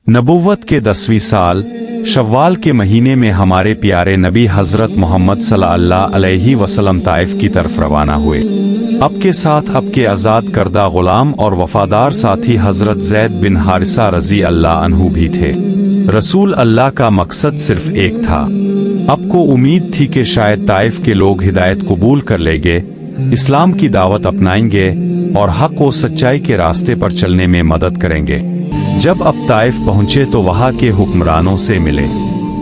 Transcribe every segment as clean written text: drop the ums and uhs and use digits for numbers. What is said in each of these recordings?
नबुव्वत के 10वीं साल शव्वाल के महीने में हमारे प्यारे नबी हजरत मोहम्मद सल्लल्लाहु अलैहि वसल्लम ताइफ की तरफ रवाना हुए। आपके साथ आपके आज़ाद करदा गुलाम और वफादार साथी हजरत ज़ैद बिन हारिसा रज़ी अल्लाह अन्हु भी थे। रसूल अल्लाह का मकसद सिर्फ एक था। आपको उम्मीद थी कि शायद ताइफ के लोग हिदायत कबूल कर लेंगे, इस्लाम की दावत अपनाएंगे और हक व सच्चाई के रास्ते पर चलने में मदद करेंगे। जब अब ताइफ पहुंचे तो वहां के हुक्मरानों से मिले।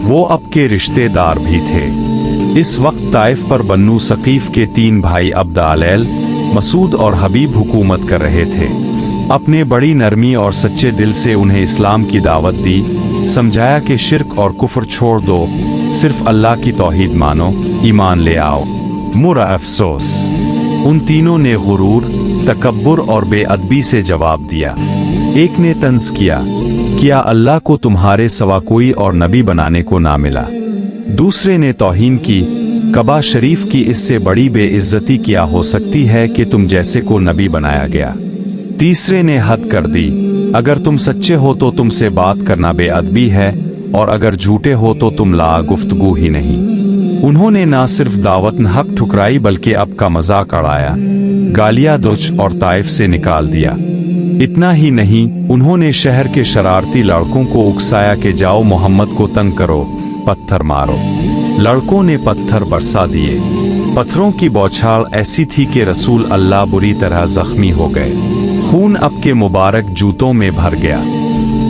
वो अब के रिश्तेदार भी थे। इस वक्त ताइफ पर बन्नू सकीफ के 3 भाई अब्द अलैल, मसूद और हबीब हुकूमत कर रहे थे। अपने बड़ी नरमी और सच्चे दिल से उन्हें इस्लाम की दावत दी, समझाया कि शिर्क और कुफ्र छोड़ दो, सिर्फ अल्लाह की तौहीद मानो, ईमान ले आओ। मुरा अफसोस, उन तीनों ने गुरूर, तकब्बुर और बेअदबी से जवाब दिया। एक ने तंज किया, क्या अल्लाह को तुम्हारे सिवा कोई और नबी बनाने को ना मिला। दूसरे ने तौहीन की, कबा शरीफ की इससे बड़ी बेइज्जती क्या हो सकती है कि तुम जैसे को नबी बनाया गया। तीसरे ने हद कर दी, अगर तुम सच्चे हो तो तुमसे बात करना बेअदबी है और अगर झूठे हो तो तुम ला गुफ्तगू ही नहीं। उन्होंने ना सिर्फ दावत न हक ठुकराई बल्कि अब का मजाक उड़ाया, गालियां दुच और ताइफ से निकाल दिया। इतना ही नहीं, उन्होंने शहर के शरारती लड़कों को उकसाया कि जाओ मोहम्मद को तंग करो, पत्थर मारो। लड़कों ने पत्थर बरसा दिए। पत्थरों की बौछार ऐसी थी कि रसूल अल्लाह बुरी तरह जख्मी हो गए। खून अब के मुबारक जूतों में भर गया।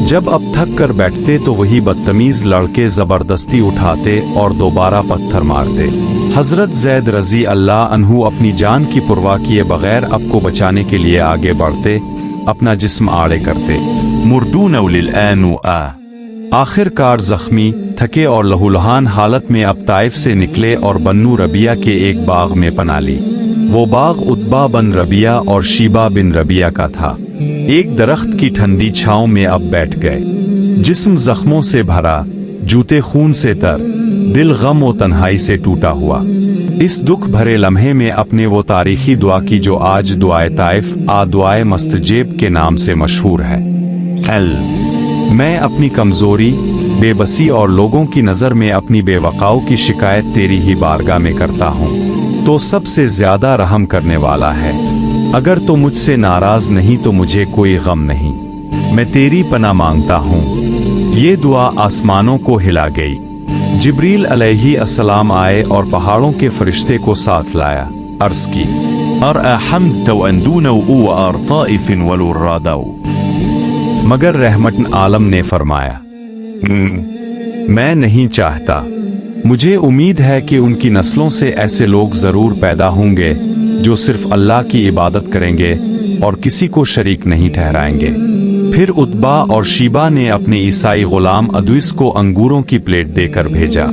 जब अब थक कर बैठते तो वही बदतमीज लड़के जबरदस्ती उठाते और दोबारा पत्थर मारते। हजरत ज़ैद रज़ी अल्लाह अन्हु अपनी जान की परवाह किए बगैर अब को बचाने के लिए आगे बढ़ते, अपना जिस्म आड़े करते। मुर्दून उलिल ऐनु आ। आखिरकार जख्मी, थके और लहूलुहान हालत में अब ताइफ से निकले और बन्नू रबिया के एक बाग में पना ली। वो बाग उतबा बिन रबिया और शीबा बिन रबिया का था। एक दरख्त की ठंडी छांव में अब बैठ गए। जिस्म जख्मों से भरा, जूते खून से तर, दिल गम और तन्हाई से टूटा हुआ। इस दुख भरे लम्हे में अपने वो तारीखी दुआ की जो आज दुआए ताइफ दुआए मस्तजेब के नाम से मशहूर है। मैं अपनी कमजोरी, बेबसी और लोगों की नज़र में अपनी बेवकाओं की शिकायत तेरी ही बारगाह में करता हूँ। तो सबसे ज्यादा रहम करने वाला है। अगर तो मुझसे नाराज नहीं तो मुझे कोई गम नहीं। मैं तेरी पनाह मांगता हूँ। ये दुआ आसमानों को हिला गई। जिब्रील अलैहि अस्सलाम आए और पहाड़ों के फरिश्ते को साथ लाया। अर्ज की, मगर रहमतन आलम ने फरमाया, मैं नहीं चाहता। मुझे उम्मीद है कि उनकी नस्लों से ऐसे लोग जरूर पैदा होंगे जो सिर्फ अल्लाह की इबादत करेंगे और किसी को शरीक नहीं ठहराएंगे। फिर उतबा और शीबा ने अपने ईसाई गुलाम अदुइस को अंगूरों की प्लेट देकर भेजा।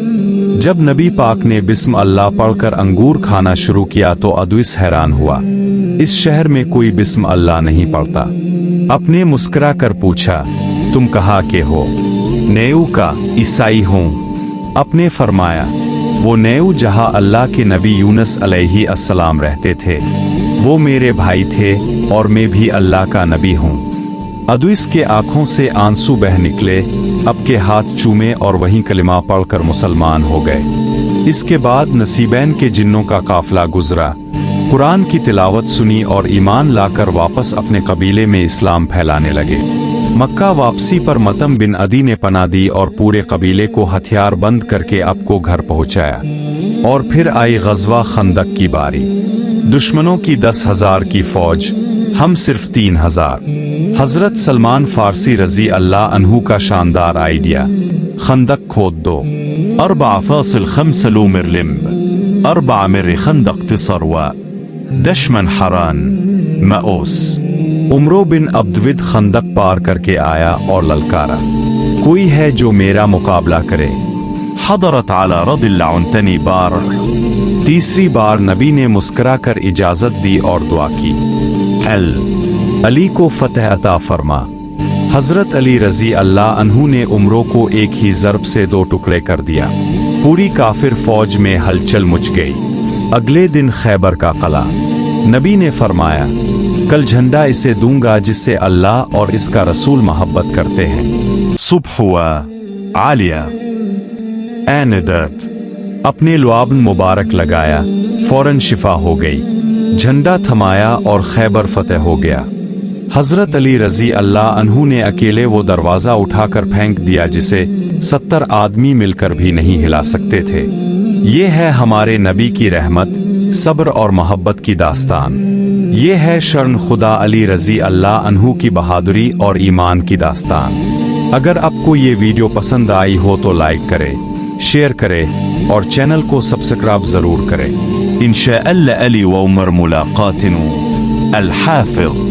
जब नबी पाक ने बिस्म अल्लाह पढ़कर अंगूर खाना शुरू किया तो अदुइस हैरान हुआ। इस शहर में कोई बिस्म अल्लाह नहीं पढ़ता। अपने मुस्कुरा कर पूछा, तुम कहाँ के हो? नेऊ का, ईसाई हूँ। अपने फरमाया, वो नेऊ जहाँ अल्लाह के नबी यूनुस अलैहि अस्सलाम रहते थे, वो मेरे भाई थे और मैं भी अल्लाह का नबी हूँ। अदुइस के आंखों से आंसू बह निकले। अब के हाथ चूमे और वहीं कलिमा पढ़कर मुसलमान हो गए। इसके बाद नसीबैन के जिन्नों का काफिला गुजरा, कुरान की तिलावत सुनी और ईमान लाकर वापस अपने कबीले में इस्लाम फैलाने लगे। मक्का वापसी पर मतम बिन अदी ने पनाह दी और पूरे कबीले को हथियार बंद करके अब को घर पहुंचाया। और फिर आई गज़वा खंदक की बारी। दुश्मनों की 10,000 की फौज, हम सिर्फ 3,000। हजरत सलमान फारसी रजी अल्लाह अन्हु का शानदार आइडिया, खंदक खोद दो। अरबा फासिल खम्सलू मिरलिम, अरबा मिर खंदक तिसरवा, दशमन हरान मओस। उमरो बिन अब्दविद खंदक पार करके आया और ललकारा, कोई है जो मेरा मुकाबला करे। हदरत आला रदिल्लाउनतनी बार। तीसरी बार नबी ने मुस्कुरा कर इजाजत दी और दुआ की, अली को फतह अता फरमा। हजरत अली रजी अल्लाह अन्हु ने उमरों को एक ही ज़रब से 2 टुकड़े कर दिया। पूरी काफिर फौज में हलचल मच गई। अगले दिन खैबर का कला। नबी ने फरमाया, कल झंडा इसे दूंगा जिससे अल्लाह और इसका रसूल मोहब्बत करते हैं। صبح ہوا عالیہ این درد اپنے لعاب مبارک لگایا، فوراً شفا ہو گئی، جھنڈا تھمایا اور خیبر فتح ہو گیا۔ حضرت علی رضی اللہ عنہ نے اکیلے وہ دروازہ اٹھا کر پھینک دیا جسے 70 آدمی مل کر بھی نہیں ہلا سکتے تھے۔ یہ ہے ہمارے نبی کی رحمت، صبر اور محبت کی داستان۔ یہ ہے شرن خدا علی رضی اللہ عنہ کی بہادری اور ایمان کی داستان۔ اگر آپ کو یہ ویڈیو پسند آئی ہو تو لائک کرے، شیئر کرے اور چینل کو سبسکرائب ضرور کرے۔ انشاءاللہ علی و عمر ملاقاتنا۔ الحافظ۔